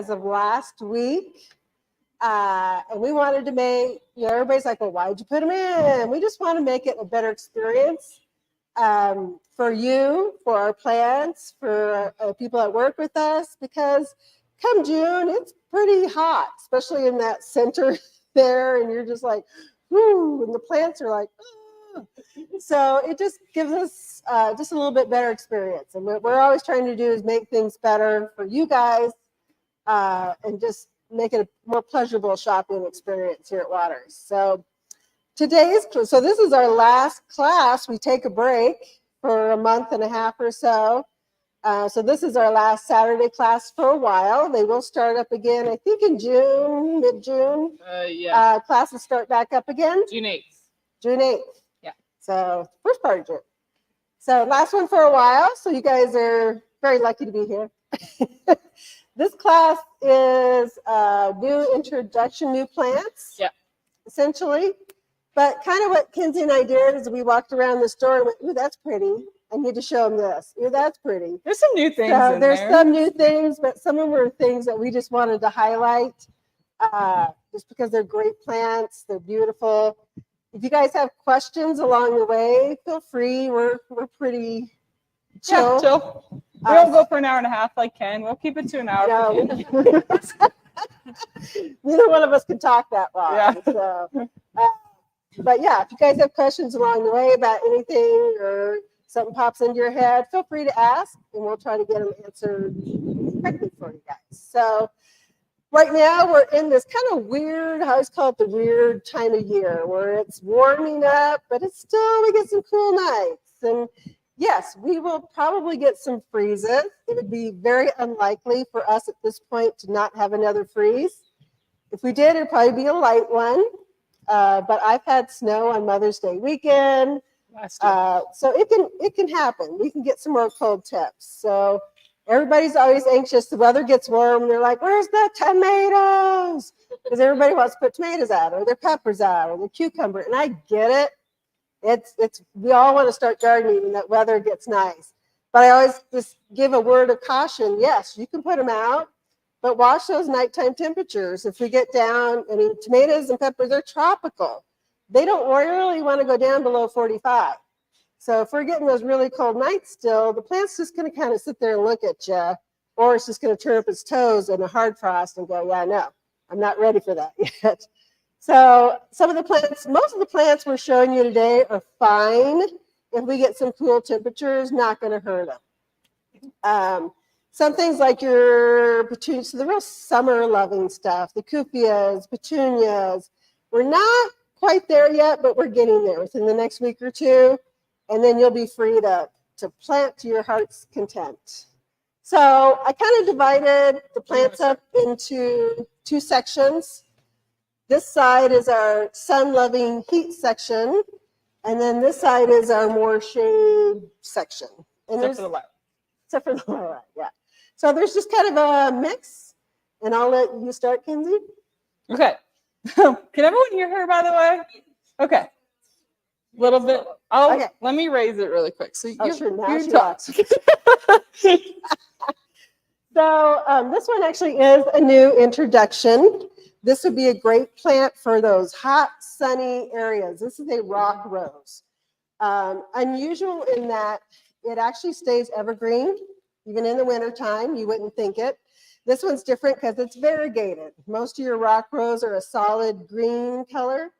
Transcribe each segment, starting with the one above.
as of last week. And we wanted to make, everybody's like, well, why'd you put them in? We just want to make it a better experience for you, for our plants, for people that work with us, because come June, it's pretty hot, especially in that center there, and you're just like, whoo, and the plants are like, oh. So it just gives us just a little bit better experience. And what we're always trying to do is make things better for you guys and just make it a more pleasurable shopping experience here at Waters. So so this is our last class. We take a break for a month and a half or so. So this is our last Saturday class for a while. They will start up again, I think in June, mid-June. Yeah. Classes start back up again. June 8th. June 8th. Yeah. So first part of June. So last one for a while. So you guys are very lucky to be here. This class is new introduction, new plants. Yeah. Essentially. But kind of what Kinsey and I did is we walked around the store and went, ooh, that's pretty. I need to show them this. Ooh, that's pretty. There's some new things so in there's there. some new things, but some of them were things that we just wanted to highlight just because they're great plants. They're beautiful. If you guys have questions along the way, feel free. We're pretty chill. Yeah, chill. We don't go for an hour and a half like Ken. We'll keep it to an hour. No. Neither one of us can talk that long. Yeah. So, but yeah, if you guys have questions along the way about anything or something pops into your head, feel free to ask, and we'll try to get them answered correctly for you guys. So right now we're in this kind of weird, I always call it the weird time of year, where it's warming up, but it's still, we get some cool nights. And yes, we will probably get some freezes. It would be very unlikely for us at this point to not have another freeze. If we did, it'd probably be a light one. But I've had snow on Mother's Day weekend. So it can happen. We can get some more cold temps. So everybody's always anxious. The weather gets warm. They're like, where's the tomatoes? Because everybody wants to put tomatoes out or their peppers out or their cucumber. And I get it. We all want to start gardening when that weather gets nice. But I always just give a word of caution. Yes, you can put them out, but watch those nighttime temperatures. If we get down, I mean, tomatoes and peppers are tropical. They don't really want to go down below 45. So if we're getting those really cold nights still, the plant's just going to kind of sit there and look at you, or it's just going to turn up its toes in a hard frost and go, yeah, no, I'm not ready for that yet. So some of the plants, most of the plants we're showing you today are fine. If we get some cool temperatures, not going to hurt them. Some things like your petunias, so the real summer-loving stuff, the cuppias, petunias, we're not quite there yet, but we're getting there within the next week or two, and then you'll be free to plant to your heart's content. So I kind of divided the plants up into two sections. This side is our sun-loving heat section, and then this side is our more shade section. And Except for the light. Except for the light, yeah. So there's just kind of a mix, and I'll let you start, Kinsey. Okay. Can everyone hear her, by the way? Okay. A little bit. Oh, okay. Let me raise it really quick. So you talk. So this one actually is a new introduction. This would be a great plant for those hot, sunny areas. This is a rock rose. Unusual in that it actually stays evergreen, even in the wintertime. You wouldn't think it. This one's different because it's variegated. Most of your rock rose are a solid green color.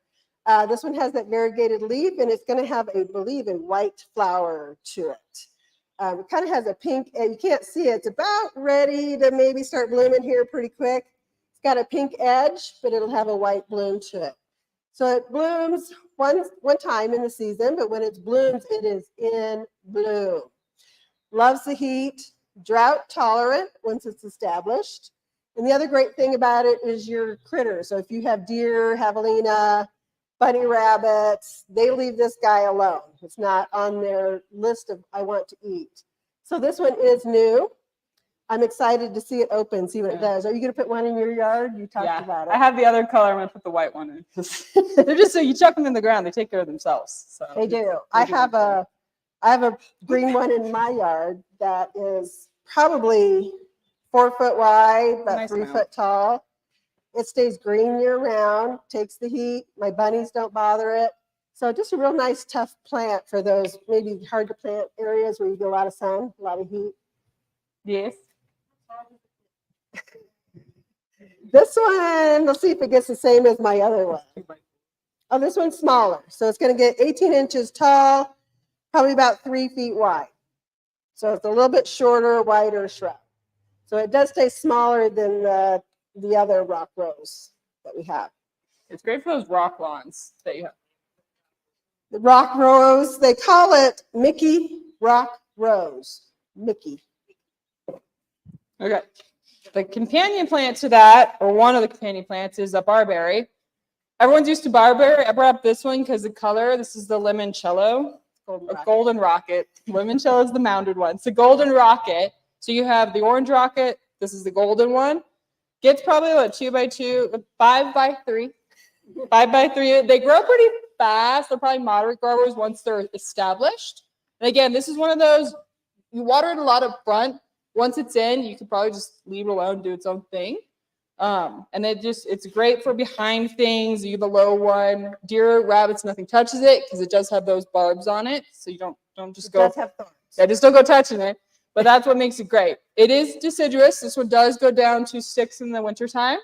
This one has that variegated leaf, and it's going to have, I believe, a white flower to it. It kind of has a pink, and you can't see it. It's about ready to maybe start blooming here pretty quick. It's got a pink edge, but it'll have a white bloom to it. So it blooms one time in the season, but when it blooms, it is in bloom. Loves the heat, drought tolerant once it's established. And the other great thing about it is your critters. So if you have deer, javelina, bunny rabbits, they leave this guy alone. It's not on their list of I want to eat. So this one is new. I'm excited to see it open, see what it does. Are you going to put one in your yard? You talked about it. I have the other color. I'm going to put the white one in. They're just so you chuck them in the ground. They take care of themselves. So they do. I have a green one in my yard that is probably 4 foot wide, about Nice 3 amount. foot tall. It stays green year round, takes the heat. My bunnies don't bother it. So just a real nice, tough plant for those maybe hard to plant areas where you get a lot of sun, a lot of heat. Yes. This one, let's see if it gets the same as my other one. Oh, this one's smaller. So it's going to get 18 inches tall, probably about 3 feet wide. So it's a little bit shorter, wider shrub. So it does stay smaller than the other rock rose that we have. It's great for those rock lawns that you have. The rock rose, they call it Mickey rock rose. Mickey. Okay. The companion plant to that, or one of the companion plants, is a barberry. Everyone's used to barberry. I brought up this one because the color. This is the limoncello, golden rocket. Limoncello is the mounded one. It's the golden rocket. So you have the orange rocket. This is the golden one. Gets probably what, 2 by 2, 5 by 3. 5 by 3. They grow pretty fast. They're probably moderate growers once they're established. And again, this is one of those, you water it a lot up front. Once it's in, you could probably just leave it alone, do its own thing. And it's great for behind things. You have the low one. Deer, rabbits, nothing touches it because it does have those barbs on it. So you don't just go. It does have thorns. Yeah, just don't go touching it. But that's what makes it great. It is deciduous. This one does go down to 6 in the wintertime,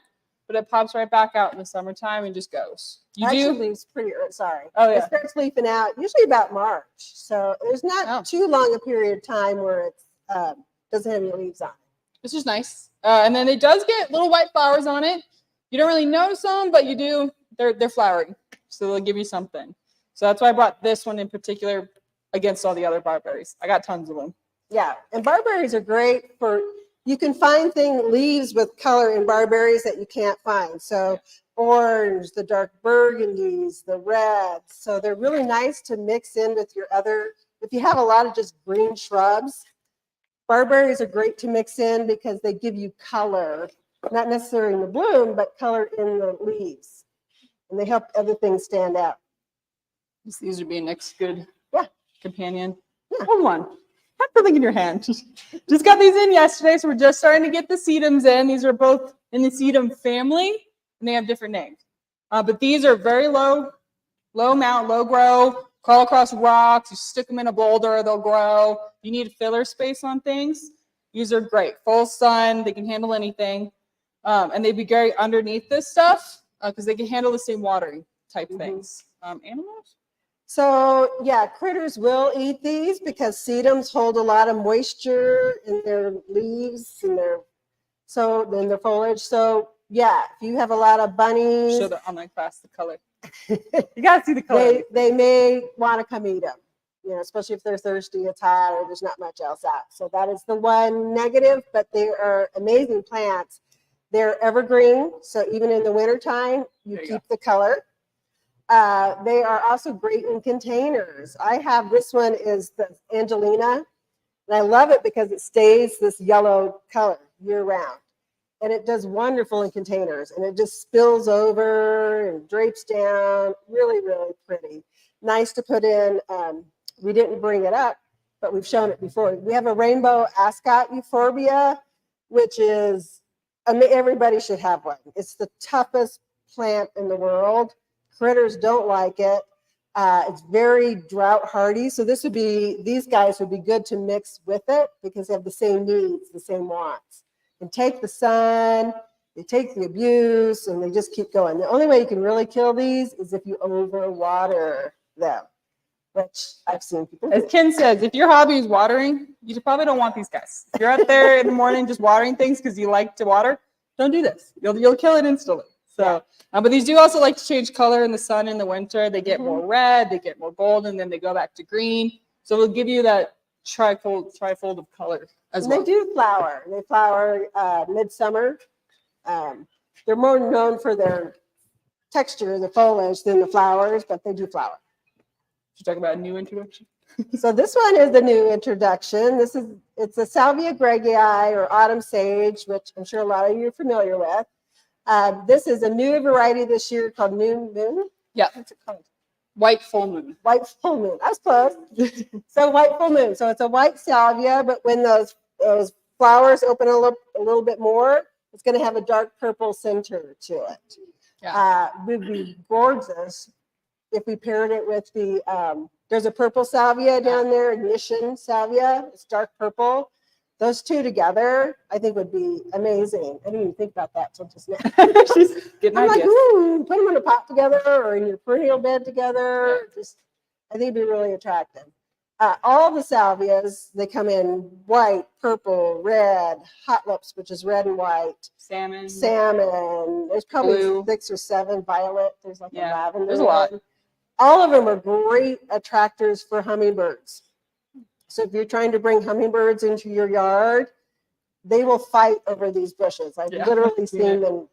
but it pops right back out in the summertime and just goes. Actually leaves pretty early. Sorry. Oh, yeah. It starts leafing out usually about March. So there's not too long a period of time where it doesn't have any leaves on it. This is nice. And then it does get little white flowers on it. You don't really notice them, but you do. They're flowering. So they'll give you something. So that's why I brought this one in particular against all the other barberries. I got tons of them. Yeah, and barberries are great for, you can find leaves with color in barberries that you can't find. So orange, the dark burgundies, the reds. So they're really nice to mix in with your other, if you have a lot of just green shrubs, barberries are great to mix in because they give you color, not necessarily in the bloom, but color in the leaves. And they help other things stand out. These would be a next good companion. Yeah. Hold on. Have something in your hand. Just got these in yesterday, so we're just starting to get the sedums in. These are both in the sedum family, and they have different names. But these are very low mount, low grow, crawl across rocks. You stick them in a boulder, they'll grow. You need filler space on things. These are great. Full sun, they can handle anything. And they'd be great underneath this stuff because they can handle the same watering type things. Animals? So yeah, critters will eat these because sedums hold a lot of moisture in their leaves and their foliage. So yeah, if you have a lot of bunnies, Show the online class the color. You gotta see the color. They may want to come eat them. You know, especially if they're thirsty, it's hot, or there's not much else out. So that is the one negative, but they are amazing plants. They're evergreen, so even in the wintertime, you keep the color. They are also great in containers. I have, this one is the Angelina, and I love it because it stays this yellow color year round. And it does wonderful in containers, and it just spills over and drapes down. Really, really pretty. Nice to put in. We didn't bring it up, but we've shown it before. We have a rainbow ascot euphorbia, which is, I mean, everybody should have one. It's the toughest plant in the world. Critters don't like it. It's very drought hardy. So these guys would be good to mix with it because they have the same needs, the same wants. And take the sun, they take the abuse, and they just keep going. The only way you can really kill these is if you overwater them, which I've seen people do. As Ken says, if your hobby is watering, you probably don't want these guys. If you're out there in the morning just watering things because you like to water, don't do this. You'll kill it instantly. So, but these do also like to change color in the sun in the winter. They get more red, they get more golden, then they go back to green. So it'll give you that trifold of color as well. They do flower. They flower midsummer. They're more known for their texture, the foliage, than the flowers, but they do flower. Should we talk about a new introduction? So this one is the new introduction. It's a Salvia gregii, or autumn sage, which I'm sure a lot of you are familiar with. This is a new variety this year called New Moon. Yeah, what's it called? White full moon. White full moon. I was close. So white full moon. So it's a white salvia, but when those flowers open a little bit more, it's going to have a dark purple center to it. Yeah. Would be gorgeous if we paired it with the, there's a purple salvia down there, ignition salvia. It's dark purple. Those two together, I think would be amazing. I didn't even think about that till just now. She's getting I'm like, ideas. ooh, put them in a pot together or in your perennial bed together. Just, I think it'd be really attractive. All the salvias, they come in white, purple, red, hot lips, which is red and white, Salmon. There's probably Blue. 6 or 7 violet. There's like a lavender. There's a lot. one. All of them are great attractors for hummingbirds. So if you're trying to bring hummingbirds into your yard, they will fight over these bushes. I've literally seen them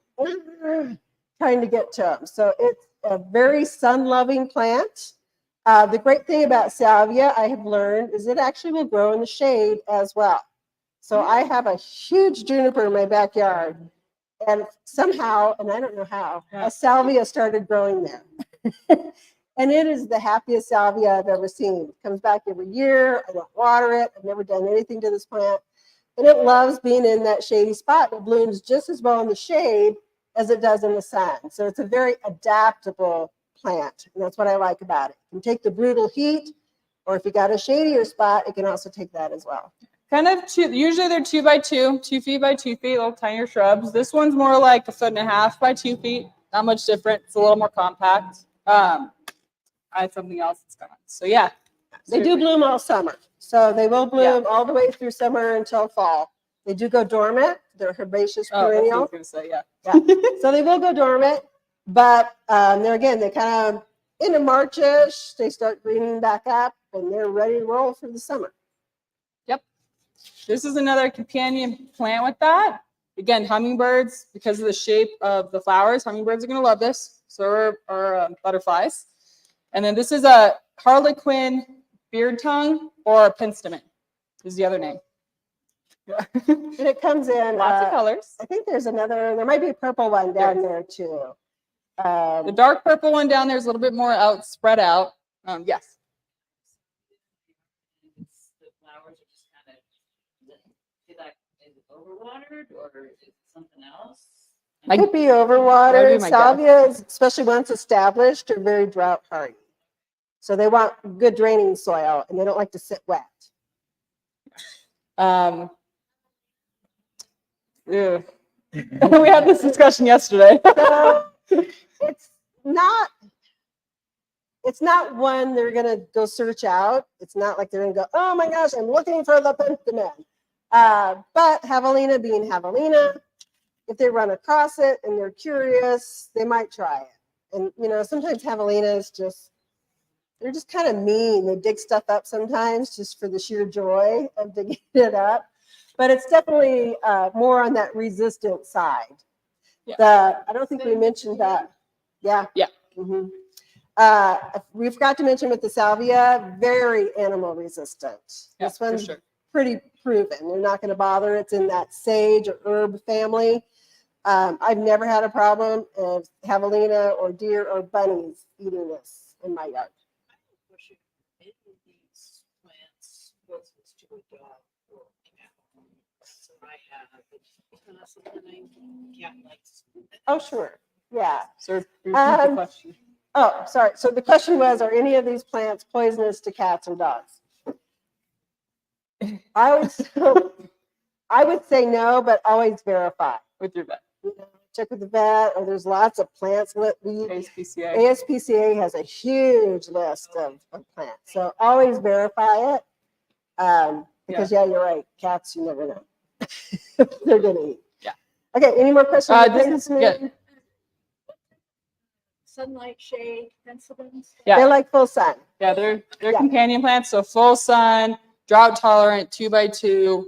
trying to get to them. So it's a very sun-loving plant. The great thing about salvia, I have learned, is it actually will grow in the shade as well. So I have a huge juniper in my backyard, and somehow, and I don't know how, a salvia started growing there. And it is the happiest salvia I've ever seen. It comes back every year. I don't water it. I've never done anything to this plant. And it loves being in that shady spot. It blooms just as well in the shade as it does in the sun. So it's a very adaptable plant. And that's what I like about it. It can take the brutal heat, or if you got a shadier spot, it can also take that as well. Kind of usually they're 2 by 2, 2 feet by 2 feet, little tinier shrubs. This one's more like 1.5 feet by 2 feet. Not much different. It's a little more compact. I had something else that's going on. So yeah. They do bloom all summer. So they will bloom all the way through summer until fall. They do go dormant. They're herbaceous perennial. That's what I was going to say, Yeah. So they will go dormant, but there again, they kind of into Marchish, they start greening back up, and they're ready to roll for the summer. Yep. This is another companion plant with that. Again, hummingbirds, because of the shape of the flowers, hummingbirds are going to love this. So are butterflies. And then this is a harlequin beard tongue, or penstemon is the other name. Yeah. And it comes in lots of colors. I think there might be a purple one down there too. The dark purple one down there is a little bit more spread out. Yes. The flowers are just kind of, is it overwatered or is it something else? It could be overwatered. Salvias, especially once established, are very drought hardy. So they want good draining soil, and they don't like to sit wet. We had this discussion yesterday. So it's not one they're going to go search out. It's not like they're going to go, oh my gosh, I'm looking for the penstemon. But javelina being javelina, if they run across it and they're curious, they might try it. And, sometimes javelinas they're just kind of mean. They dig stuff up sometimes just for the sheer joy of digging it up. But it's definitely more on that resistant side. Yeah. I don't think we mentioned that. Yeah. Yeah. Mm-hmm. We forgot to mention with the salvia, very animal resistant. Yeah, this one's for sure. Pretty proven. They're not going to bother. It's in that sage or herb family. I've never had a problem of javelina or deer or bunnies eating this in my yard. Any of these plants poisonous to a dog or cat? So I have because of the name cat likes. Oh, sure. Yeah. So repeat the question. Oh, sorry. So the question was, are any of these plants poisonous to cats or dogs? I would say no, but always verify. With your vet. Check with the vet, or there's lots of plants. ASPCA. ASPCA has a huge list of plants. So always verify it. Because you're right. Cats, you never know. They're going to eat. Yeah. Okay. Any more questions? This is good. Sunlight, shade, penstemons. Yeah. They're like full sun. Yeah, they're companion plants, so full sun, drought tolerant, 2 by 2.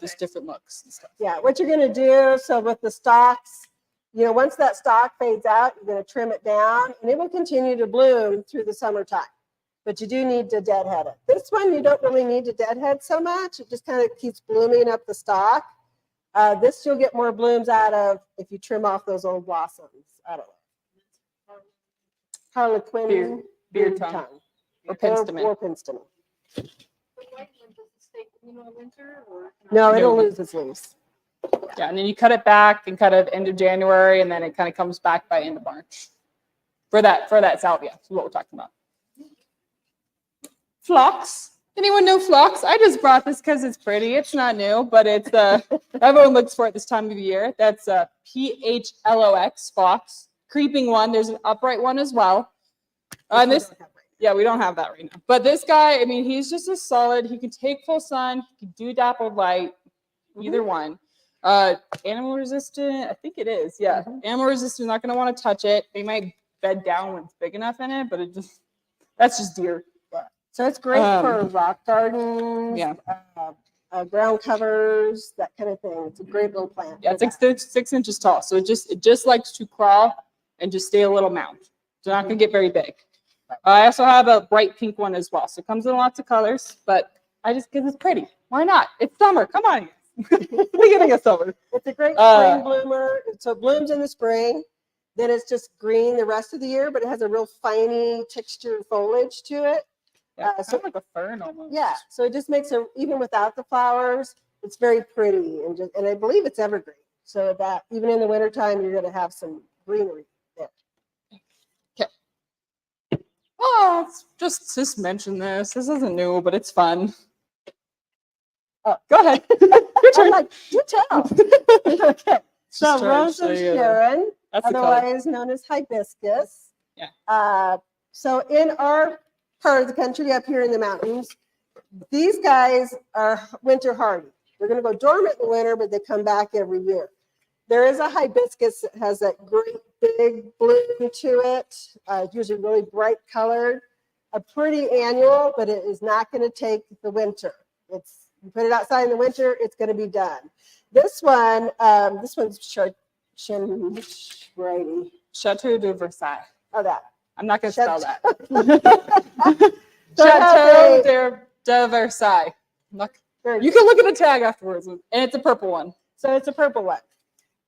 There's different looks and stuff. Yeah, what you're going to do, so with the stalks, once that stalk fades out, you're going to trim it down, and it will continue to bloom through the summertime. But you do need to deadhead it. This one, you don't really need to deadhead so much. It just kind of keeps blooming up the stalk. This you'll get more blooms out of if you trim off those old blossoms out of it. Harlequin beard tongue. Or penstemon. Or penstemon. The white one doesn't stay in winter or No, it'll No. lose its leaves. Yeah, and then you cut it back and kind of end of January, and then it kind of comes back by end of March. For that salvia, is what we're talking about. Phlox. Anyone know phlox? I just brought this because it's pretty. It's not new, but it's everyone looks for it this time of year. That's PHLOX, phlox. Creeping one. There's an upright one as well. And this, yeah, we don't have that right now. But this guy, I mean, he's just a solid. He can take full sun. He can do dappled light. Either one. Animal resistant. I think it is. Yeah, animal resistant. Not going to want to touch it. They might bed down when it's big enough in it, but that's just deer. So it's great for rock gardens, Yeah. Ground covers, that kind of thing. It's a great little plant. Yeah, it's 6 inches tall, so it just likes to crawl and just stay a little mound. It's not going to get very big. I also have a bright pink one as well, so it comes in lots of colors. But I just because it's pretty. Why not? It's summer. Come on, beginning of summer. It's a great spring bloomer. So it blooms in the spring. Then it's just green the rest of the year, but it has a real finey textured foliage to it. Yeah, so like a fern almost. Yeah, so it just makes it, even without the flowers, it's very pretty, and I believe it's evergreen. So that even in the wintertime, you're going to have some greenery there. Okay. Oh, just mention this. This isn't new, but it's fun. Oh, go ahead. Your turn. Like, do tell. Okay. So Rose of Sharon, otherwise known as hibiscus. Yeah. So in our part of the country up here in the mountains, these guys are winter hardy. They're going to go dormant in the winter, but they come back every year. There is a hibiscus that has that great big bloom to it, usually really bright colored, a pretty annual, but it is not going to take the winter. You put it outside in the winter, it's going to be done. This one's variety. Chateau de Versailles. Oh, that. I'm not going to spell that. So Chateau de Versailles. You can look at the tag afterwards, and it's a purple one. So it's a purple one.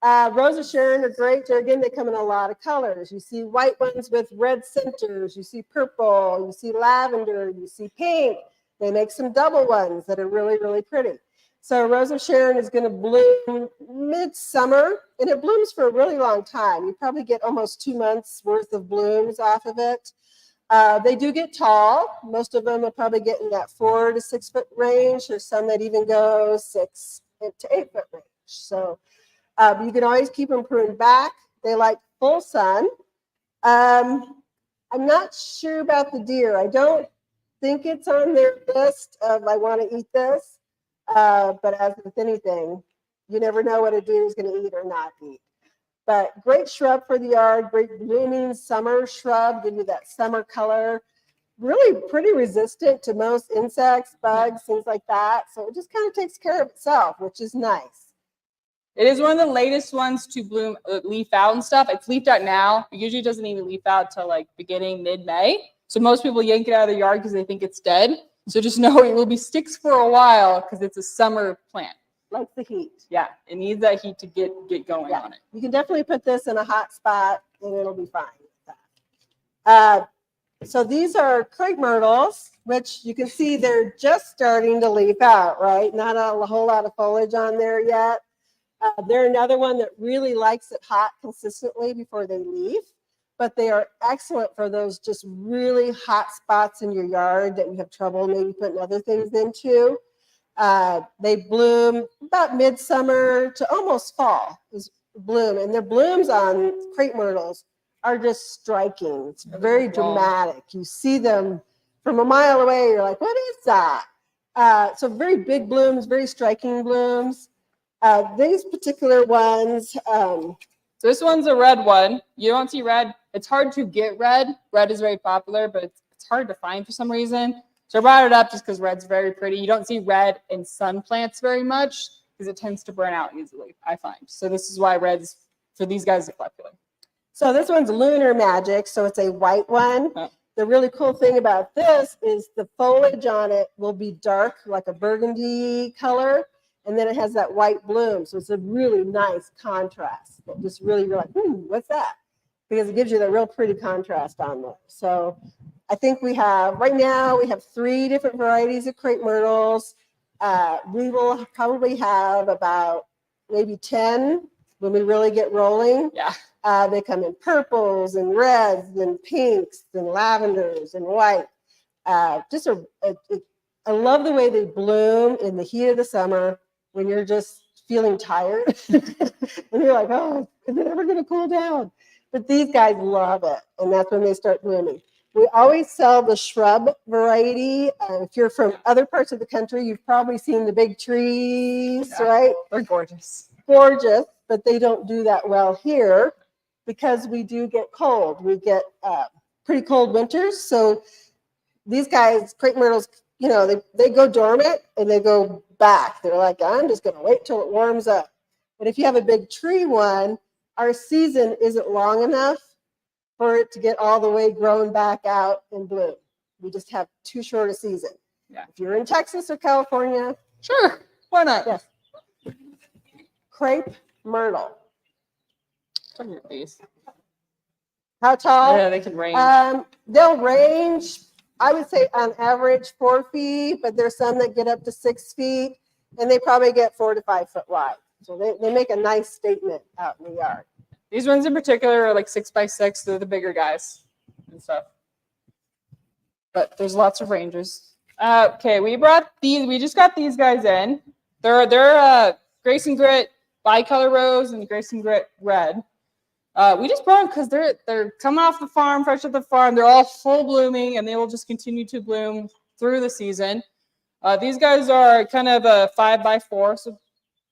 Rose of Sharon are great. Again, they come in a lot of colors. You see white ones with red centers. You see purple. You see lavender. You see pink. They make some double ones that are really, really pretty. So Rose of Sharon is going to bloom midsummer, and it blooms for a really long time. You probably get almost 2 months worth of blooms off of it. They do get tall. Most of them will probably get in that 4 to 6 foot range. There's some that even go 6 to 8 foot range. So you can always keep them pruned back. They like full sun. I'm not sure about the deer. I don't think it's on their list of I want to eat this. But as with anything, you never know what a deer is going to eat or not eat. But great shrub for the yard, great blooming summer shrub, give you that summer color. Really pretty resistant to most insects, bugs, things like that. So it just kind of takes care of itself, which is nice. It is one of the latest ones to bloom, leaf out and stuff. It's leafed out now. It usually doesn't even leaf out till like beginning mid-May. So most people yank it out of the yard because they think it's dead. So just know it will be sticks for a while because it's a summer plant. Like the heat. Yeah, it needs that heat to get going on it. You can definitely put this in a hot spot and it'll be fine with that. So these are crepe myrtles, which you can see they're just starting to leaf out, right? Not a whole lot of foliage on there yet. They're another one that really likes it hot consistently before they leaf. But they are excellent for those just really hot spots in your yard that you have trouble maybe putting other things into. They bloom about midsummer to almost fall is bloom. And their blooms on crepe myrtles are just striking. It's very dramatic. You see them from a mile away. You're like, what is that? So very big blooms, very striking blooms. These particular ones. So this one's a red one. You don't see red. It's hard to get red. Red is very popular, but it's hard to find for some reason. So I brought it up just because red's very pretty. You don't see red in sun plants very much because it tends to burn out easily, I find. So this is why red's, for these guys, is popular. So this one's Lunar Magic, so it's a white one. Oh. The really cool thing about this is the foliage on it will be dark, like a burgundy color. And then it has that white bloom. So it's a really nice contrast. It just really, you're like, what's that? Because it gives you the real pretty contrast on there. So I think right now we have 3 different varieties of crepe myrtles. We will probably have about maybe 10 when we really get rolling. Yeah. They come in purples and reds and pinks and lavenders and white. I love the way they bloom in the heat of the summer when you're just feeling tired. And you're like, oh, is it ever going to cool down? But these guys love it. And that's when they start blooming. We always sell the shrub variety. If you're from other parts of the country, you've probably seen the big trees, right? They're gorgeous. Gorgeous, but they don't do that well here because we do get cold. We get pretty cold winters. So these guys, crepe myrtles, they go dormant and they go back. They're like, I'm just going to wait till it warms up. But if you have a big tree one, our season isn't long enough for it to get all the way grown back out and bloom. We just have too short a season. Yeah. If you're in Texas or California, Sure. Why not? yes. Crepe myrtle. Look at these. How tall? Yeah, they can range. They'll range, I would say on average 4 feet, but there's some that get up to 6 feet, and they probably get 4 to 5 foot wide. So they make a nice statement out in the yard. These ones in particular are like 6x6. They're the bigger guys and stuff. But there's lots of ranges. Okay, we just got these guys in. They're Grace and Grit bicolor rose and Grace and Grit red. We just brought them because they're coming off the farm, fresh off the farm. They're all full blooming, and they will just continue to bloom through the season. These guys are kind of a 5x4, so a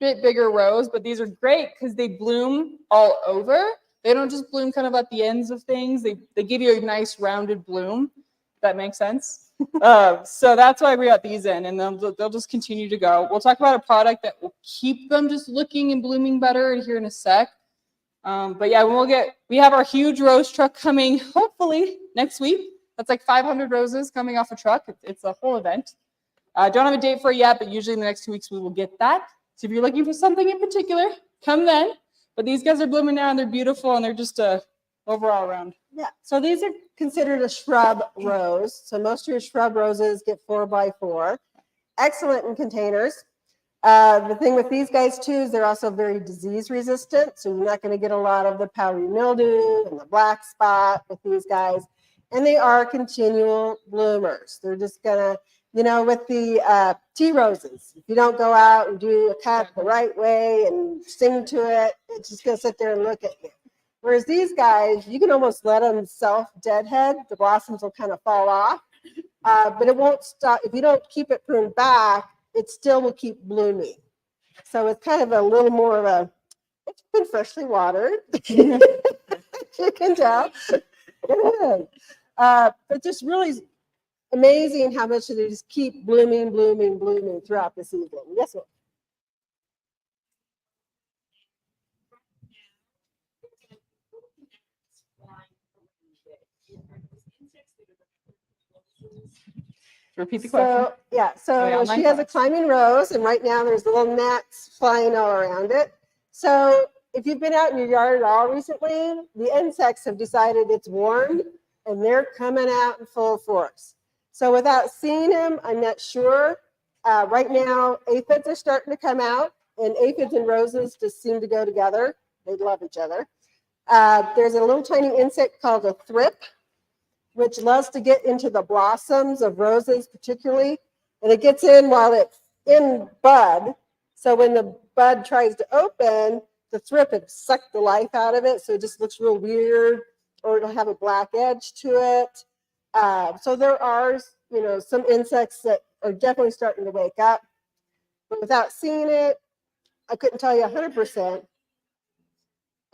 bit bigger rose, but these are great because they bloom all over. They don't just bloom kind of at the ends of things. They give you a nice rounded bloom. If that makes sense. So that's why we got these in, and they'll just continue to go. We'll talk about a product that will keep them just looking and blooming better here in a sec. But yeah, we have our huge rose truck coming hopefully next week. That's like 500 roses coming off a truck. It's a whole event. Don't have a date for it yet, but usually in the next 2 weeks we will get that. So if you're looking for something in particular, come then. But these guys are blooming now and they're beautiful and they're just overall around. Yeah, so these are considered a shrub rose. So most of your shrub roses get 4x4. Excellent in containers. The thing with these guys too is they're also very disease resistant. So you're not going to get a lot of the powdery mildew and the black spot with these guys. And they are continual bloomers. They're just going to, with the tea roses, if you don't go out and do a cut the right way and sing to it, it's just going to sit there and look at you. Whereas these guys, you can almost let them self-deadhead. The blossoms will kind of fall off, but it won't stop. If you don't keep it pruned back, it still will keep blooming. So it's kind of a little more of it's been freshly watered. You can tell. But just really amazing how much they just keep blooming throughout the season. Yes, ma'am. Repeat the question. So she has a climbing rose, and right now there's little gnats flying all around it. So if you've been out in your yard at all recently, the insects have decided it's warm, and they're coming out in full force. So without seeing them, I'm not sure. Right now, aphids are starting to come out, and aphids and roses just seem to go together. They love each other. There's a little tiny insect called a thrip, which loves to get into the blossoms of roses particularly, and it gets in while it's in bud. So when the bud tries to open, the thrip has sucked the life out of it, so it just looks real weird, or it'll have a black edge to it. So there are, some insects that are definitely starting to wake up, but without seeing it, I couldn't tell you 100%.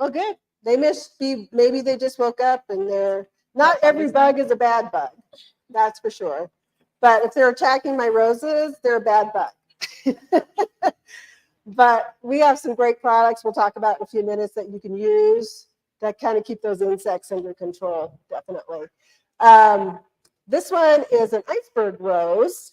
Oh, good. Maybe they just woke up and not every bug is a bad bug, that's for sure. But if they're attacking my roses, they're a bad bug. But we have some great products we'll talk about in a few minutes that you can use that kind of keep those insects under control, definitely. This one is an iceberg rose,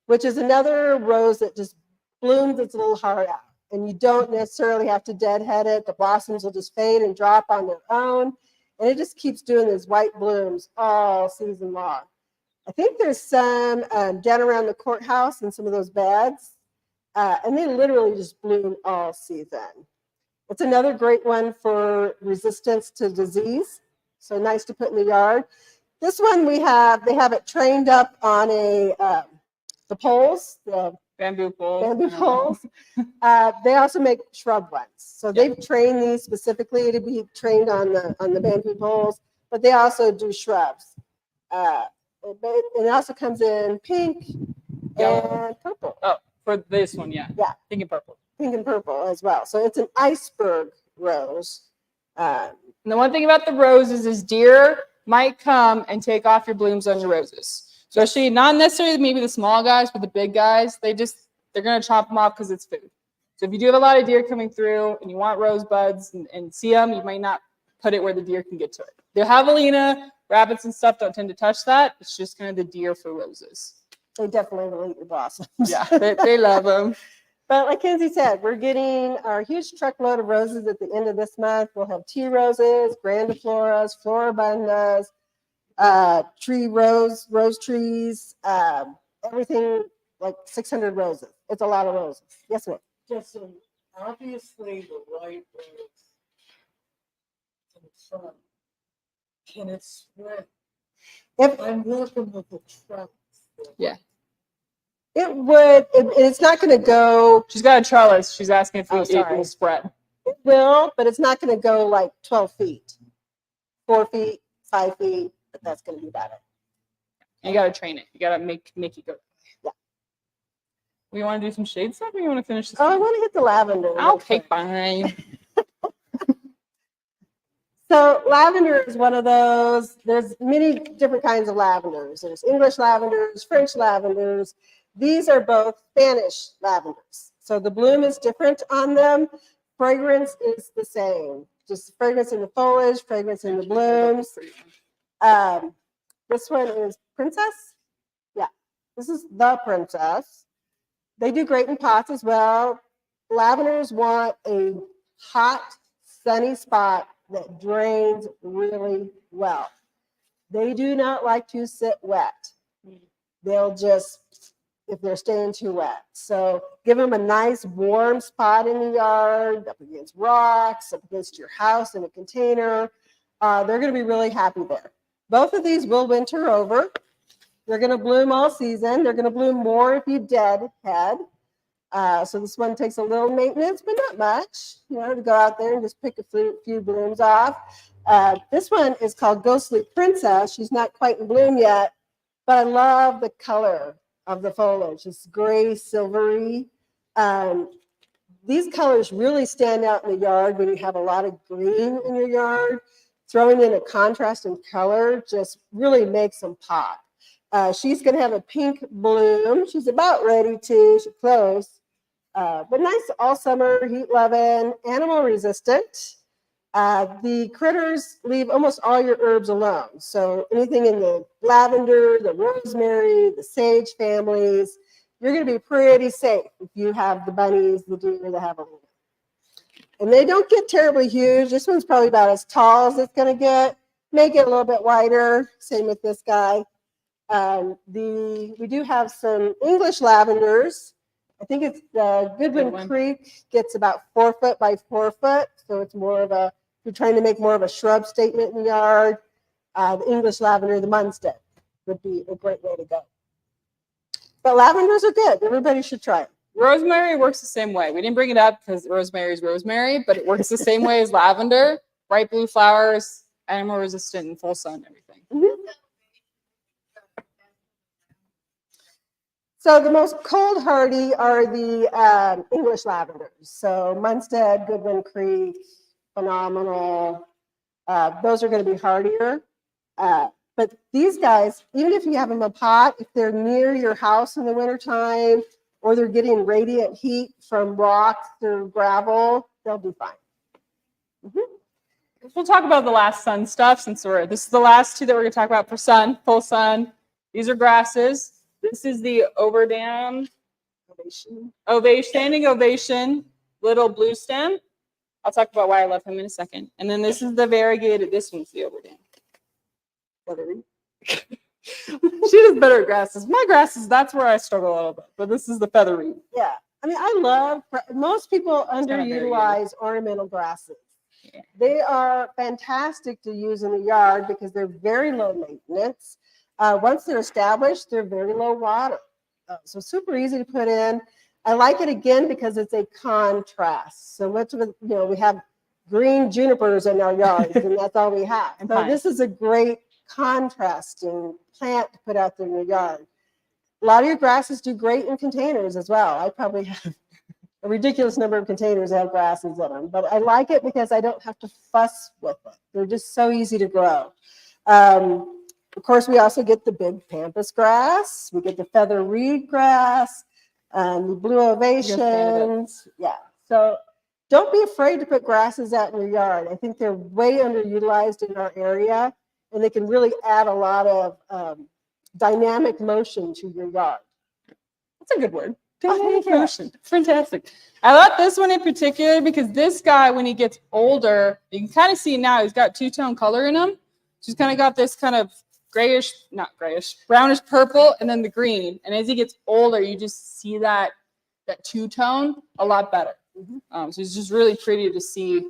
which is another rose that just blooms its little heart out. And you don't necessarily have to deadhead it. The blossoms will just fade and drop on their own. And it just keeps doing these white blooms all season long. I think there's some down around the courthouse in some of those beds. And they literally just bloom all season. It's another great one for resistance to disease. So nice to put in the yard. This one they have it trained up on the poles, the Bamboo poles. bamboo poles. They also make shrub ones. So they've trained these specifically to be trained on the bamboo poles, but they also do shrubs. And it also comes in pink Yellow. and purple. Oh, for this one, yeah. Yeah. Pink and purple. Pink and purple as well. So it's an iceberg rose. And the one thing about the roses is deer might come and take off your blooms on your roses. Especially not necessarily maybe the small guys, but the big guys, they're gonna chop them off because it's food. So if you do have a lot of deer coming through and you want rosebuds and see them, you might not put it where the deer can get to it. The javelina, rabbits and stuff don't tend to touch that. It's just kind of the deer for roses. They definitely will eat your blossoms. Yeah, they love them. But like Kenzie said, we're getting our huge truckload of roses at the end of this month. We'll have tea roses, grandifloras, floribundas, rose trees, everything like 600 roses. It's a lot of roses. Yes, ma'am. Justin, obviously the white rose in front, can it spread? If I'm working with the trunk. Yeah. it would, it's not going to go. She's got a trellis. She's asking if it sorry. will spread. It will, but it's not going to go like 12 feet, 4 feet, 5 feet. But that's going to be about it. You got to train it. You got to make it go. Yeah. We want to do some shade stuff, or you want to finish this? Oh, I want to hit the lavender. Okay, fine. So lavender is one of those. There's many different kinds of lavenders. There's English lavenders, French lavenders. These are both Spanish lavenders. So the bloom is different on them. Fragrance is the same. Just fragrance in the foliage, fragrance in the blooms. This one is Princess. Yeah, this is the Princess. They do great in pots as well. Lavenders want a hot, sunny spot that drains really well. They do not like to sit wet. They'll just, if they're staying too wet. So give them a nice warm spot in the yard, up against rocks, up against your house in a container. They're going to be really happy there. Both of these will winter over. They're going to bloom all season. They're going to bloom more if you deadhead. So this one takes a little maintenance, but not much, to go out there and just pick a few blooms off. This one is called Ghostly Princess. She's not quite in bloom yet, but I love the color of the foliage. It's gray, silvery. These colors really stand out in the yard when you have a lot of green in your yard. Throwing in a contrast in color just really makes them pop. She's going to have a pink bloom. She's about ready to. She's close. But nice all summer, heat loving, animal resistant. The critters leave almost all your herbs alone. So anything in the lavender, the rosemary, the sage families, you're going to be pretty safe if you have the bunnies, the deer, the javelina. And they don't get terribly huge. This one's probably about as tall as it's going to get. May get a little bit wider. Same with this guy. We do have some English lavenders. I think it's the Goodwin Creek gets about 4 foot by 4 foot. So it's more of a, if you're trying to make more of a shrub statement in the yard, the English lavender, the Munstead would be a great way to go. But lavenders are good. Everybody should try it. Rosemary works the same way. We didn't bring it up because rosemary is rosemary, but it works the same way as lavender. Bright blue flowers, animal resistant, and full sun, everything. Mm-hmm. So the most cold hardy are the English lavenders. So Munstead, Goodwin Creek, phenomenal. Those are going to be hardier. But these guys, even if you have them in a pot, if they're near your house in the wintertime, or they're getting radiant heat from rocks or gravel, they'll do fine. Mm-hmm. We'll talk about the last sun stuff since this is the last two that we're going to talk about for sun, full sun. These are grasses. This is the Overdam standing ovation, little blue stem. I'll talk about why I love him in a second. And then this is the variegated. This one's the Overdam. She does better at grasses. My grasses, that's where I struggle a little bit. But this is the feather reed. Yeah. I mean, I love, most people kinda underutilize ornamental grasses. Yeah. They are fantastic to use in the yard because they're very low maintenance. Once they're established, they're very low water. So super easy to put in. I like it again because it's a contrast. So much of it, we have green junipers in our yards and that's all we have. And So pines. this is a great contrasting plant to put out there in your yard. A lot of your grasses do great in containers as well. I probably have a ridiculous number of containers that have grasses in them, but I like it because I don't have to fuss with it. They're just so easy to grow. Of course, we also get the big pampas grass. We get the feather reed grass, the blue ovations. Yeah. So don't be afraid to put grasses out in your yard. I think they're way underutilized in our area, and they can really add a lot of dynamic motion to your yard. That's a good word. Oh, Dynamic thank you. motion. Fantastic. I like this one in particular because this guy, when he gets older, you can kind of see now he's got two-tone color in him. So he's kind of got this kind of grayish, not grayish, brownish purple, and then the green. And as he gets older, you just see that two-tone a lot better. So it's just really pretty to see.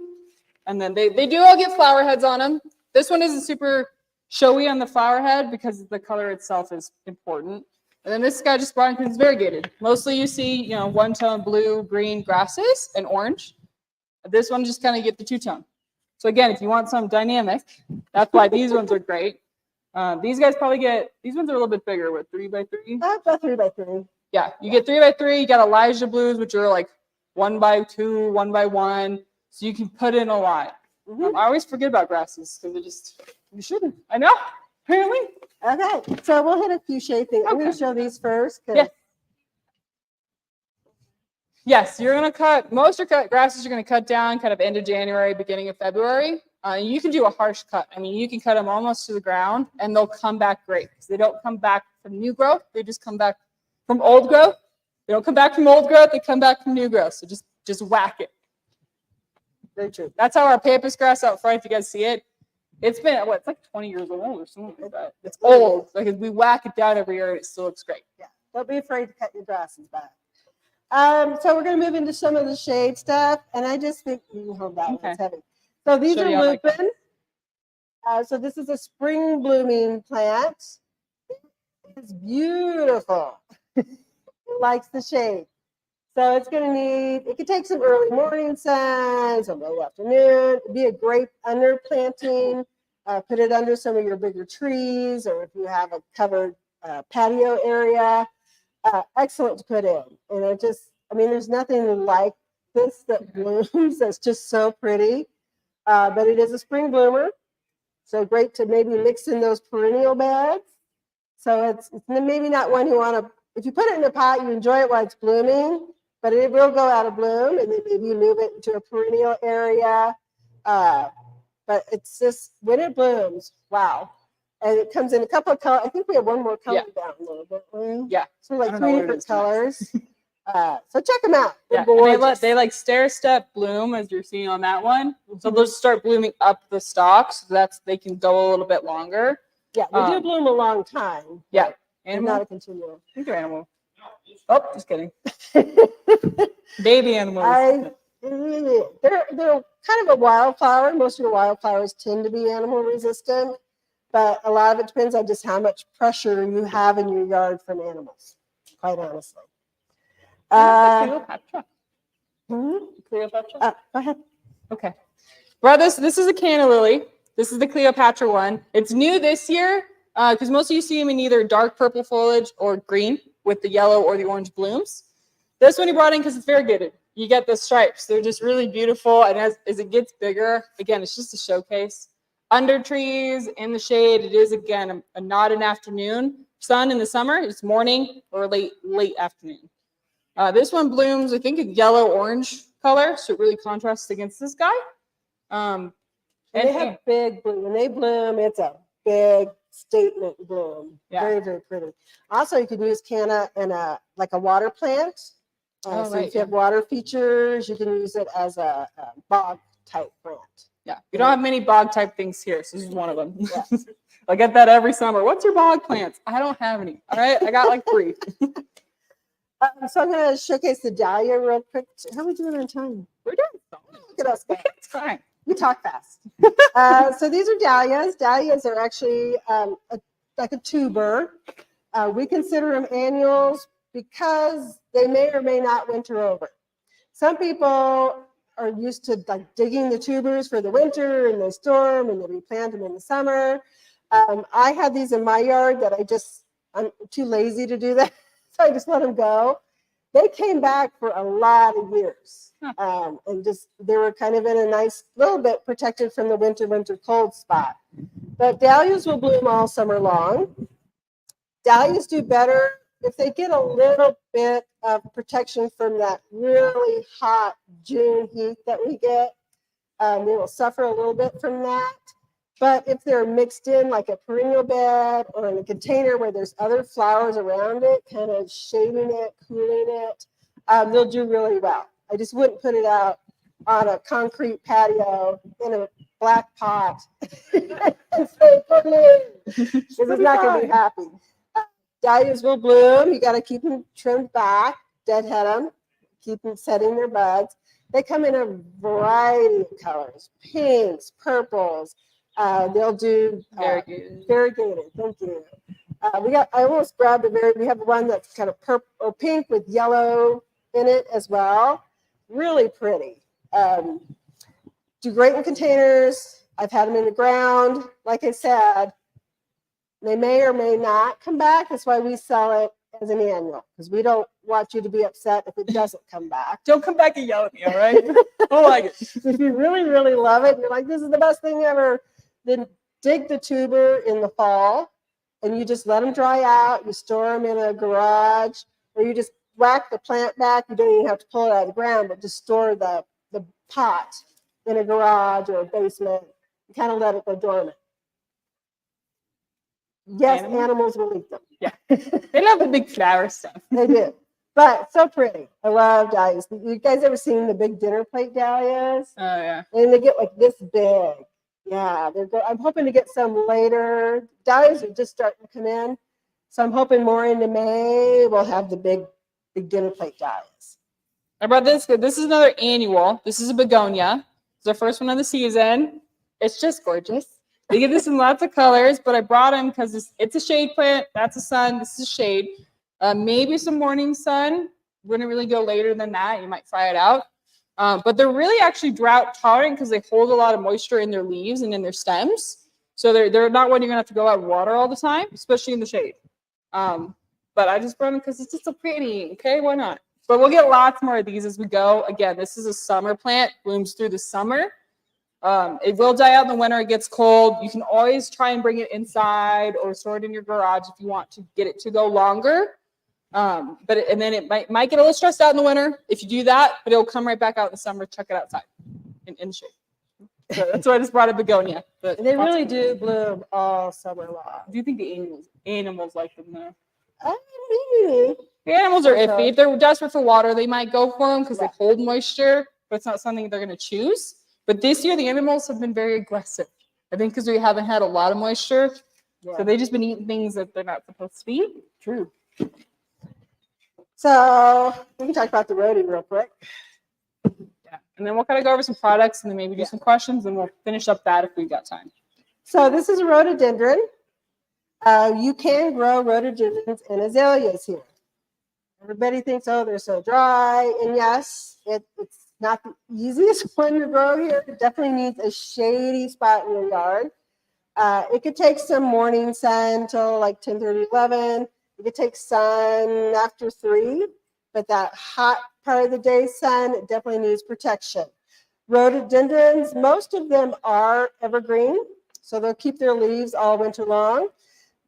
And then they do all get flower heads on them. This one isn't super showy on the flower head because the color itself is important. And then this guy just brought in because it's variegated. Mostly you see, one-tone blue, green grasses and orange. This one just kind of get the two-tone. So again, if you want some dynamic, that's why these ones are great. These guys probably these ones are a little bit bigger with 3x3. About 3x3. Yeah, you get 3x3. You got Elijah blues, which are like 1x2, 1x1. So you can put in a lot. I always forget about grasses because you shouldn't. I know, apparently. Okay, so we'll hit a few shade things. I'm going to show these first. Yeah. Yes, you're going to cut, most of your grasses you're going to cut down kind of end of January, beginning of February. You can do a harsh cut. I mean, you can cut them almost to the ground and they'll come back great. Because they don't come back from new growth. They just come back from old growth. They don't come back from old growth. They come back from new growth. So just whack it. Very true. That's how our pampas grass out front, if you guys see it, it's been, it's like 20 years old or something like that. It's old. Like we whack it down every year and it still looks great. Yeah, don't be afraid to cut your grasses back. So we're going to move into some of the shade stuff, and I just think you can hold that one. It's heavy. So these are lupin. So this is a spring blooming plant. It's beautiful. It likes the shade. So it's going to need, it could take some early morning sun, some late afternoon. It'd be a great underplanting. Put it under some of your bigger trees, or if you have a covered patio area. Excellent to put in. And there's nothing like this that blooms that's just so pretty. But it is a spring bloomer. So great to maybe mix in those perennial beds. So it's maybe not one you want to, if you put it in a pot, you enjoy it while it's blooming, but it will go out of bloom, and then maybe you move it into a perennial area. But it's just, when it blooms, wow. And it comes in a couple of colors. I think we have one more color down there, don't we? Yeah. So like 3 different colors. So check them out. Yeah. They like stair step bloom, as you're seeing on that one. So they'll start blooming up the stalks. So they can go a little bit longer. Yeah, they do bloom a long time. Yeah. And not a continual. I think they're animal. Oh, just kidding. Baby animals. They're kind of a wildflower. Most of your wildflowers tend to be animal resistant, but a lot of it depends on just how much pressure you have in your yard from animals, quite honestly. Cleopatra. Go ahead. Okay. Brothers, this is a canna lily. This is the Cleopatra one. It's new this year because mostly you see them in either dark purple foliage or green with the yellow or the orange blooms. This one he brought in because it's variegated. You get the stripes. They're just really beautiful. And as it gets bigger, again, it's just a showcase. Under trees, in the shade, it is, again, not an afternoon sun in the summer. It's morning or late afternoon. This one blooms, I think, a yellow-orange color, so it really contrasts against this guy. And they have big bloom. When they bloom, it's a big statement bloom. Yeah. Very, very pretty. Also, you can use canna in a water plant. If you have water features, you can use it as a bog type plant. Yeah, we don't have many bog type things here, so this is one of them. Yeah. I get that every summer. What's your bog plants? I don't have any. All right, I got like 3. So I'm going to showcase the dahlia real quick. How are we doing on time? We're doing something. Look at us. It's fine. We talk fast. So these are dahlias. Dahlias are actually like a tuber. We consider them annuals because they may or may not winter over. Some people are used to like digging the tubers for the winter and they store them and they replant them in the summer. I had these in my yard that I'm too lazy to do that, so I just let them go. They came back for a lot of years, and just they were kind of in a nice little bit protected from the winter cold spot. But dahlias will bloom all summer long. Dahlias do better if they get a little bit of protection from that really hot June heat that we get. They will suffer a little bit from that. But if they're mixed in like a perennial bed or in a container where there's other flowers around it, kind of shading it, cooling it, they'll do really well. I just wouldn't put it out on a concrete patio in a black pot and say, put it in, because it's not going to be happy. Dahlias will bloom. You got to keep them trimmed back, deadhead them, keep them setting their buds. They come in a variety of colors, pinks, purples. They'll do variegated. Thank you. I almost grabbed we have one that's kind of purple or pink with yellow in it as well. Really pretty. Do great in containers. I've had them in the ground. Like I said, they may or may not come back. That's why we sell it as an annual, because we don't want you to be upset if it doesn't come back. Don't come back and yell at me, all right? I like it. If you really, really love it, and you're like, this is the best thing ever, then dig the tuber in the fall, and you just let them dry out. You store them in a garage, or you just whack the plant back. You don't even have to pull it out of the ground, but just store the pot in a garage or a basement. You kind of let it go dormant. Yes, animals will eat them. Yeah. They love the big flower stuff. They do. But so pretty. I love dahlias. You guys ever seen the big dinner plate dahlias? Oh, yeah. And they get like this big. Yeah, they're good. I'm hoping to get some later. Dahlias are just starting to come in. So I'm hoping more into May we'll have the big dinner plate dahlias. I brought this. This is another annual. This is a begonia. It's the first one of the season. It's just gorgeous. They get this in lots of colors, but I brought them because it's a shade plant. That's a sun. This is shade. Maybe some morning sun. Wouldn't really go later than that. You might fry it out. But they're really actually drought tolerant because they hold a lot of moisture in their leaves and in their stems. So they're not one you're going to have to go out and water all the time, especially in the shade. But I just brought them because it's just so pretty. Okay, why not? But we'll get lots more of these as we go. Again, this is a summer plant. Blooms through the summer. It will die out in the winter. It gets cold. You can always try and bring it inside or store it in your garage if you want to get it to go longer. And then it might get a little stressed out in the winter if you do that, but it'll come right back out in the summer. Chuck it outside in the shade. So that's why I just brought a begonia. And they really do bloom all summer long. Do you think the animals like them though? Maybe. The animals are iffy. If they're desperate for water, they might go for them because they hold moisture, but it's not something they're going to choose. But this year, the animals have been very aggressive. I think because we haven't had a lot of moisture. Yeah. So they've just been eating things that they're not supposed to eat. True. So we can talk about the rhodie real quick. Yeah. And then we'll kind of go over some products and then maybe do some questions, and we'll finish up that if we've got time. So this is a rhododendron. You can grow rhododendrons and azaleas here. Everybody thinks, oh, they're so dry. And yes, it's not the easiest one to grow here. It definitely needs a shady spot in your yard. It could take some morning sun till like 10:30, 11. It could take sun after 3, but that hot part of the day sun, it definitely needs protection. Rhododendrons, most of them are evergreen, so they'll keep their leaves all winter long.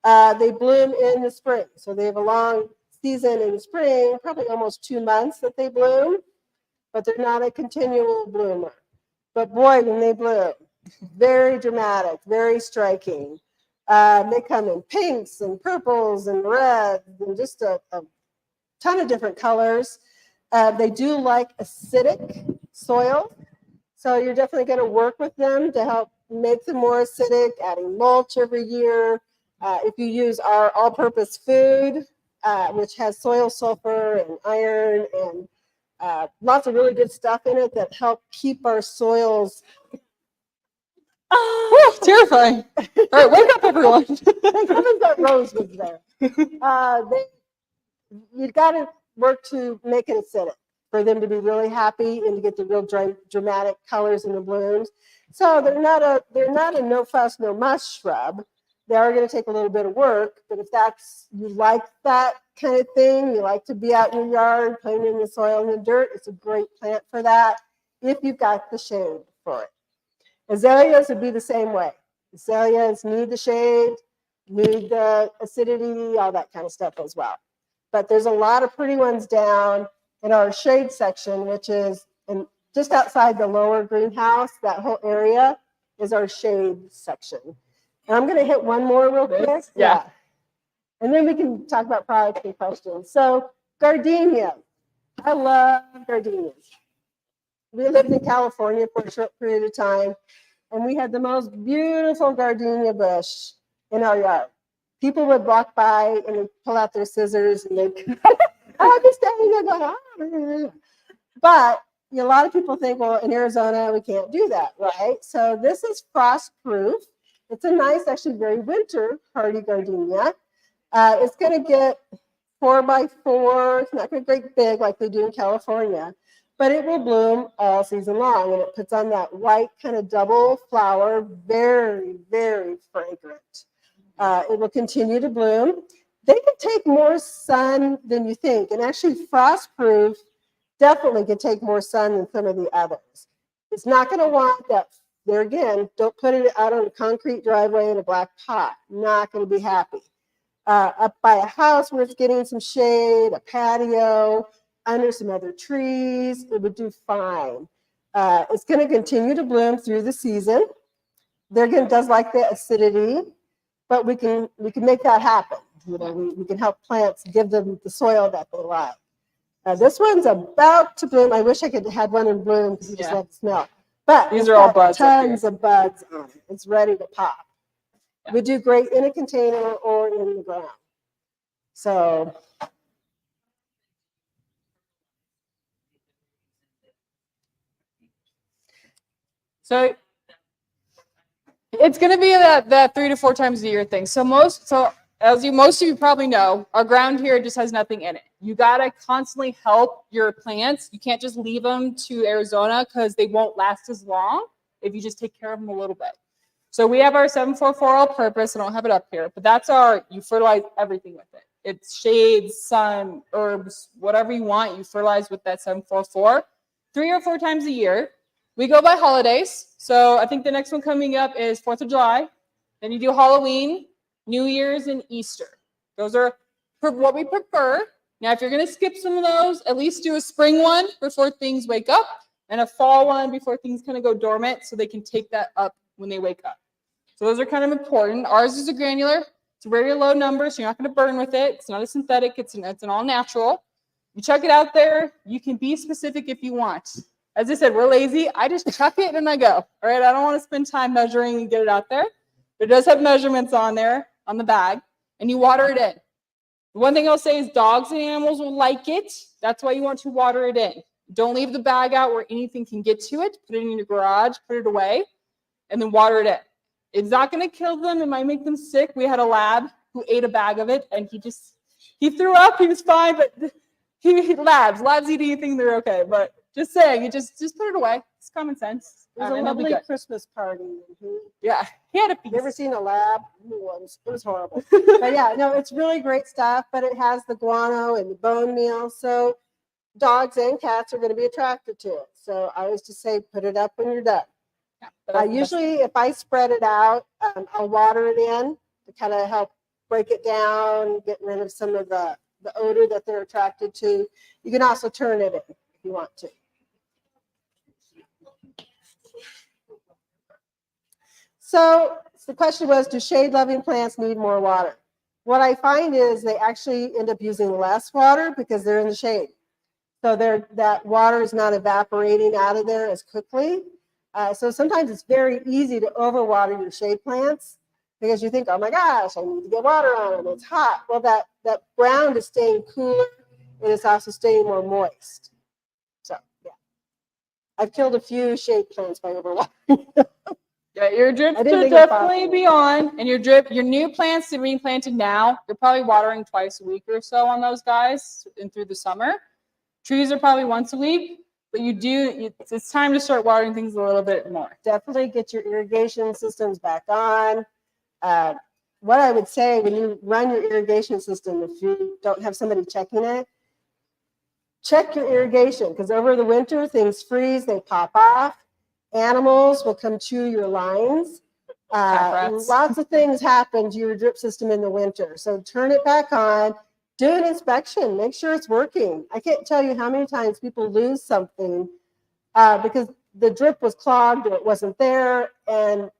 They bloom in the spring, so they have a long season in the spring, probably almost 2 months that they bloom, but they're not a continual bloomer. But boy, when they bloom, very dramatic, very striking. They come in pinks and purples and reds and just a ton of different colors. They do like acidic soil, so you're definitely going to work with them to help make them more acidic, adding mulch every year. If you use our all-purpose food, which has soil sulfur and iron and lots of really good stuff in it that help keep our soils. Whew, terrifying. All right, wake up, everyone. Thank heavens that Rose was there. You got to work to make it acidic for them to be really happy and to get the real dramatic colors in the blooms. So they're not a no fuss, no muss shrub. They are going to take a little bit of work, but if you like that kind of thing, you like to be out in your yard, playing in the soil and the dirt, it's a great plant for that if you've got the shade for it. Azaleas would be the same way. Azaleas need the shade, need the acidity, all that kind of stuff as well. But there's a lot of pretty ones down in our shade section, which is just outside the lower greenhouse. That whole area is our shade section. And I'm going to hit one more real quick. Yeah. And then we can talk about products and questions. So gardenia. I love gardenias. We lived in California for a short period of time, and we had the most beautiful gardenia bush in our yard. People would walk by and they'd pull out their scissors and they'd, I'm just standing there going, But a lot of people think, well, in Arizona, we can't do that, right? So this is frost proof. It's a nice, actually very winter hardy gardenia. It's going to get 4x4. It's not going to get big like they do in California, but it will bloom all season long. And it puts on that white kind of double flower, very, very fragrant. It will continue to bloom. They can take more sun than you think. And actually frost proof definitely can take more sun than some of the others. It's not going to want that. There again, don't put it out on a concrete driveway in a black pot. Not going to be happy. Up by a house where it's getting some shade, a patio, under some other trees, it would do fine. It's going to continue to bloom through the season. Does like the acidity, but we can make that happen. We can help plants, give them the soil that they like. This one's about to bloom. I wish I could have had one in bloom because you just love the smell. But These are all buds. Tons of buds on it. It's ready to pop. We do great in a container or in the ground. So it's going to be that 3 to 4 times a year thing. So most of you probably know, our ground here just has nothing in it. You got to constantly help your plants. You can't just leave them to Arizona because they won't last as long if you just take care of them a little bit. So we have our 744 all purpose. I don't have it up here, but you fertilize everything with it. It's shades, sun, herbs, whatever you want, you fertilize with that 744 3 or 4 times a year. We go by holidays. So I think the next one coming up is 4th of July. Then you do Halloween, New Year's, and Easter. Those are what we prefer. Now, if you're going to skip some of those, at least do a spring one before things wake up and a fall one before things kind of go dormant so they can take that up when they wake up. So those are kind of important. Ours is a granular. It's a very low number, so you're not going to burn with it. It's not a synthetic. It's an all natural. You chuck it out there. You can be specific if you want. As I said, we're lazy. I just chuck it and I go. All right, I don't want to spend time measuring and get it out there. It does have measurements on there on the bag, and you water it in. The one thing I'll say is dogs and animals will like it. That's why you want to water it in. Don't leave the bag out where anything can get to it. Put it in your garage, put it away, and then water it in. It's not going to kill them. It might make them sick. We had a lab who ate a bag of it, and he threw up. He was fine, but labs eat anything, they're okay. But just saying, you just put it away. It's common sense. It was a lovely Christmas party. Yeah, he had a piece. You ever seen a lab? It was horrible. But yeah, no, it's really great stuff. But it has the guano and the bone meal, so dogs and cats are going to be attracted to it. So I always just say, put it up when you're done. Yeah, usually, if I spread it out, I'll water it in to kind of help break it down, get rid of some of the odor that they're attracted to. You can also turn it in if you want to. So the question was, do shade-loving plants need more water? What I find is they actually end up using less water because they're in the shade. So that water is not evaporating out of there as quickly. So sometimes it's very easy to overwater your shade plants because you think, oh my gosh, I need to get water on them. It's hot. Well, that ground is staying cooler and it's also staying more moist. So yeah, I've killed a few shade plants by overwatering. Yeah, your drips I didn't should think it was definitely possible. be on, and your new plants that are being planted now, you're probably watering twice a week or so on those guys and through the summer. Trees are probably once a week, but it's time to start watering things a little bit more. Definitely get your irrigation systems back on. What I would say when you run your irrigation system, if you don't have somebody checking it, check your irrigation because over the winter things freeze, they pop off. Animals will come chew your lines. Pack rats. Lots of things happen to your drip system in the winter. So turn it back on, do an inspection, make sure it's working. I can't tell you how many times people lose something because the drip was clogged or it wasn't there. And,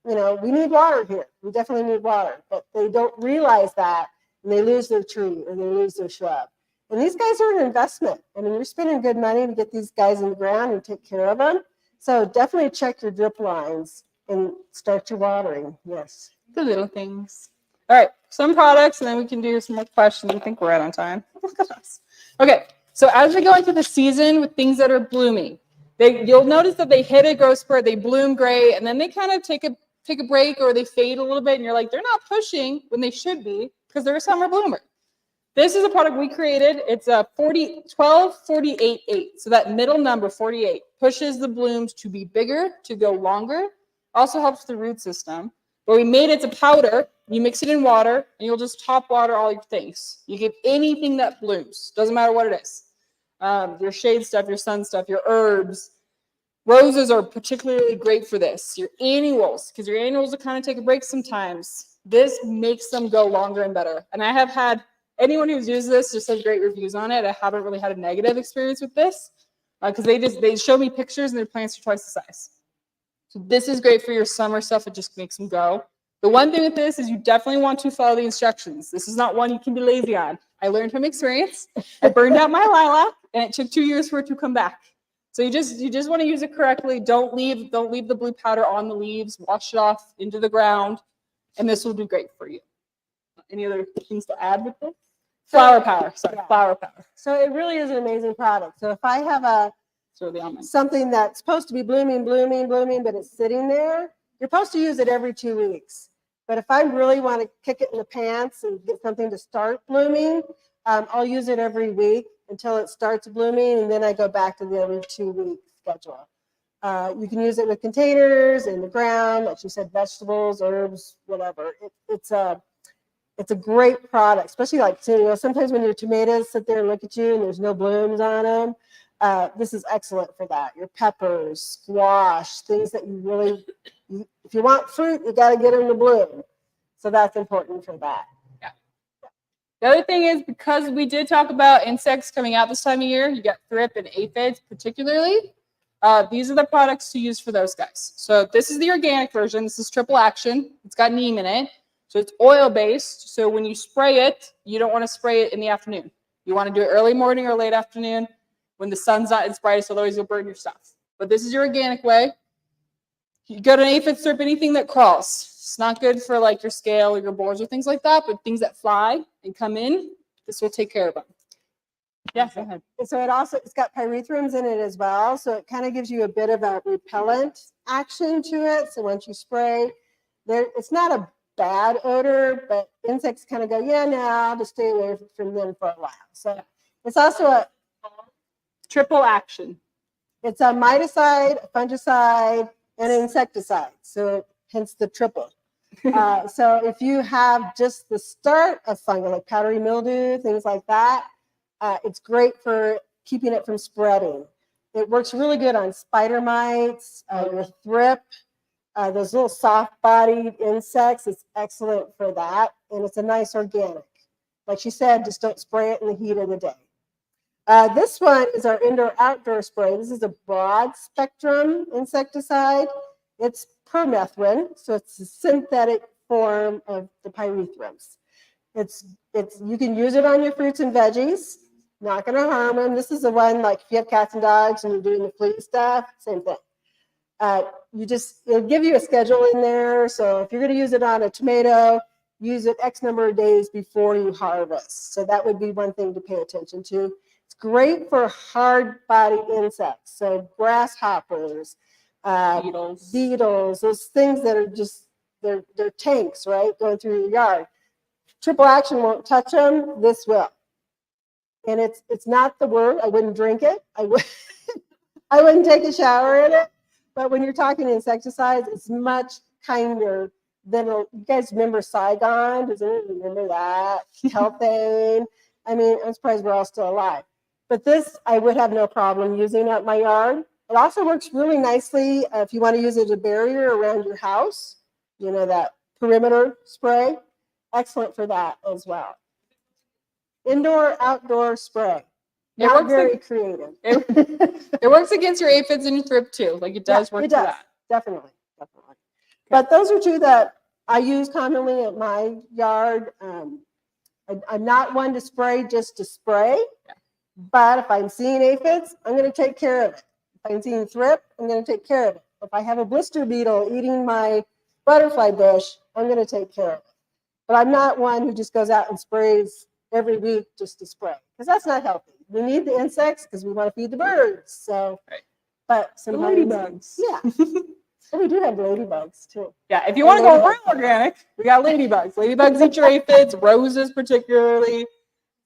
you know, we need water here. We definitely need water, but they don't realize that and they lose their tree or they lose their shrub. And these guys are an investment. I mean, you're spending good money to get these guys in the ground and take care of them. So definitely check your drip lines and start your watering. Yes. The little things. All right, some products, and then we can do some more questions. I think we're right on time. Look at us. Okay, so as we go into the season with things that are blooming, you'll notice that they hit a growth spurt, they bloom great, and then they kind of take a break or they fade a little bit, and you're like, they're not pushing when they should be because they're a summer bloomer. This is a product we created. It's a 12, 48, 8. So that middle number, 48, pushes the blooms to be bigger, to go longer. Also helps the root system. But we made it to powder. You mix it in water, and you'll just top water all your things. You give anything that blooms. Doesn't matter what it is. Your shade stuff, your sun stuff, your herbs. Roses are particularly great for this. Your annuals, because your annuals will kind of take a break sometimes. This makes them go longer and better. And I have had anyone who's used this just has great reviews on it. I haven't really had a negative experience with this because they show me pictures and their plants are twice the size. So this is great for your summer stuff. It just makes them go. The one thing with this is you definitely want to follow the instructions. This is not one you can be lazy on. I learned from experience. I burned out my lilac and it took 2 years for it to come back. So you just want to use it correctly. Don't leave the blue powder on the leaves. Wash it off into the ground, and this will do great for you. Any other things to add with this? Flower power. Sorry, yeah. Flower power. So it really is an amazing product. So if I have something that's supposed to be blooming, but it's sitting there, you're supposed to use it every 2 weeks. But if I really want to kick it in the pants and get something to start blooming, I'll use it every week until it starts blooming, and then I go back to the every 2 week schedule. You can use it with containers in the ground, like you said, vegetables, herbs, whatever. It's a great product, especially like, sometimes when your tomatoes sit there and look at you and there's no blooms on them. This is excellent for that. Your peppers, squash, things that you really, if you want fruit, you got to get them to bloom. So that's important for that. Yeah. The other thing is, because we did talk about insects coming out this time of year, you got thrip and aphids particularly. These are the products to use for those guys. So this is the organic version. This is triple action. It's got neem in it. So it's oil-based. So when you spray it, you don't want to spray it in the afternoon. You want to do it early morning or late afternoon when the sun's not its brightest, otherwise you'll burn your stuff. But this is your organic way. You go to an aphid strip, anything that crawls. It's not good for like your scale or your boars or things like that, but things that fly and come in, this will take care of them. Yeah, go ahead. So it's got pyrethroids in it as well. So it kind of gives you a bit of a repellent action to it. So once you spray, it's not a bad odor, but insects kind of go, yeah, no, I'll just stay away from them for a while. So it's also a triple action. It's a miticide, a fungicide, and an insecticide. So hence the triple. So if you have just the start of fungal, like powdery mildew, things like that, it's great for keeping it from spreading. It works really good on spider mites, your thrip, those little soft-bodied insects. It's excellent for that, and it's a nice organic. Like she said, just don't spray it in the heat of the day. This one is our indoor-outdoor spray. This is a broad-spectrum insecticide. It's permethrin, so it's a synthetic form of the pyrethroids. You can use it on your fruits and veggies. Not going to harm them. This is the one, like if you have cats and dogs and you're doing the flea stuff, same thing. It'll give you a schedule in there. So if you're going to use it on a tomato, use it X number of days before you harvest. So that would be one thing to pay attention to. It's great for hard-bodied insects, so grasshoppers, beetles, those things that are just they're tanks, right, going through your yard. Triple action won't touch them. This will, and it's not the word. I wouldn't drink it. I wouldn't take a shower in it. But when you're talking insecticides, it's much kinder than you guys remember Saigon? Does anyone remember that? Telthane. I mean, I'm surprised we're all still alive. But this, I would have no problem using at my yard. It also works really nicely if you want to use it as a barrier around your house. You know, that perimeter spray. Excellent for that as well. Indoor, outdoor spray. Not very creative. It works against your aphids and your thrip too. Like it does work for that. Definitely. But those are two that I use commonly at my yard. I'm not one to spray just to spray, but if I'm seeing aphids, I'm going to take care of it. If I'm seeing thrip, I'm going to take care of it. If I have a blister beetle eating my butterfly bush, I'm going to take care of it. But I'm not one who just goes out and sprays every week just to spray, because that's not healthy. We need the insects because we want to feed the birds. So, but sometimes, ladybugs. Yeah. And we do have ladybugs too. Yeah, if you want to go real organic, we got ladybugs. Ladybugs eat your aphids, roses particularly.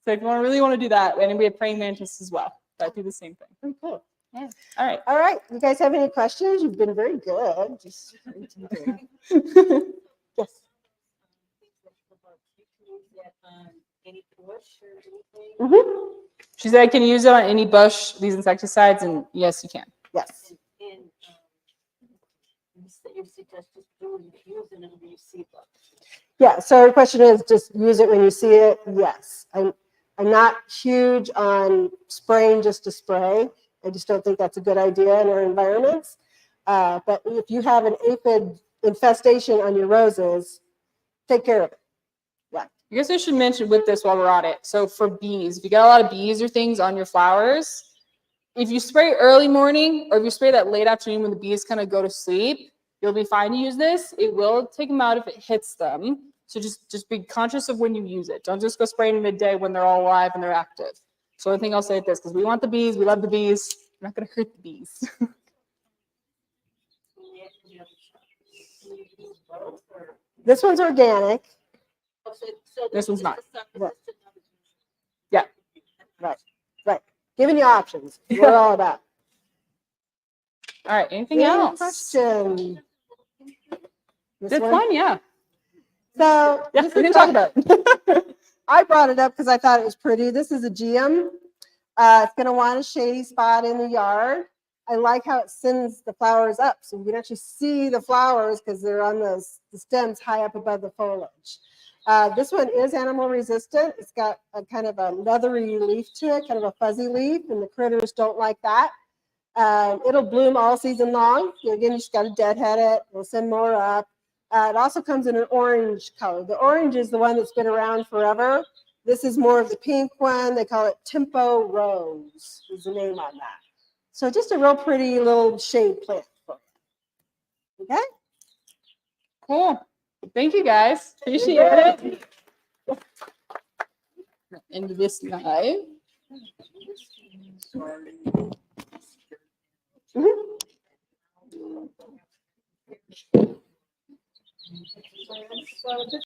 So if you really want to do that, and we have praying mantis as well. That do the same thing. Very cool. Yeah. All right. All right. You guys have any questions? You've been very good. Yes. Any bush or anything? Mm-hmm. She said I can use it on any bush, these insecticides, and yes, you can. Yes. And you suggest just using it when you see them. Yeah. So her question is, just use it when you see it. Yes. I'm not huge on spraying just to spray. I just don't think that's a good idea in our environments. But if you have an aphid infestation on your roses, take care of it. Yeah. I guess I should mention with this while we're on it. So for bees, if you got a lot of bees or things on your flowers, if you spray early morning or if you spray that late afternoon when the bees kind of go to sleep, you'll be fine to use this. It will take them out if it hits them. So just be conscious of when you use it. Don't just go spraying in midday when they're all alive and they're active. So I think I'll say it this, because we want the bees, we love the bees. We're not going to hurt the bees. This one's organic. This one's not. Right. Yeah. Right. Giving you options. We're all about. All right. Anything else? Question. This one, yeah. So Yeah, we didn't talk about it. I brought it up because I thought it was pretty. This is a geum. It's going to want a shady spot in the yard. I like how it sends the flowers up, so you can actually see the flowers because they're on the stems high up above the foliage. This one is animal resistant. It's got a kind of a leathery leaf to it, kind of a fuzzy leaf, and the critters don't like that. It'll bloom all season long. Again, you just got to deadhead it. We'll send more up. It also comes in an orange color. The orange is the one that's been around forever. This is more of the pink one. They call it Tempo Rose is the name on that. So just a real pretty little shade plant for you. Okay? Cool. Thank you, guys. Appreciate it. End this live. Mm-hmm.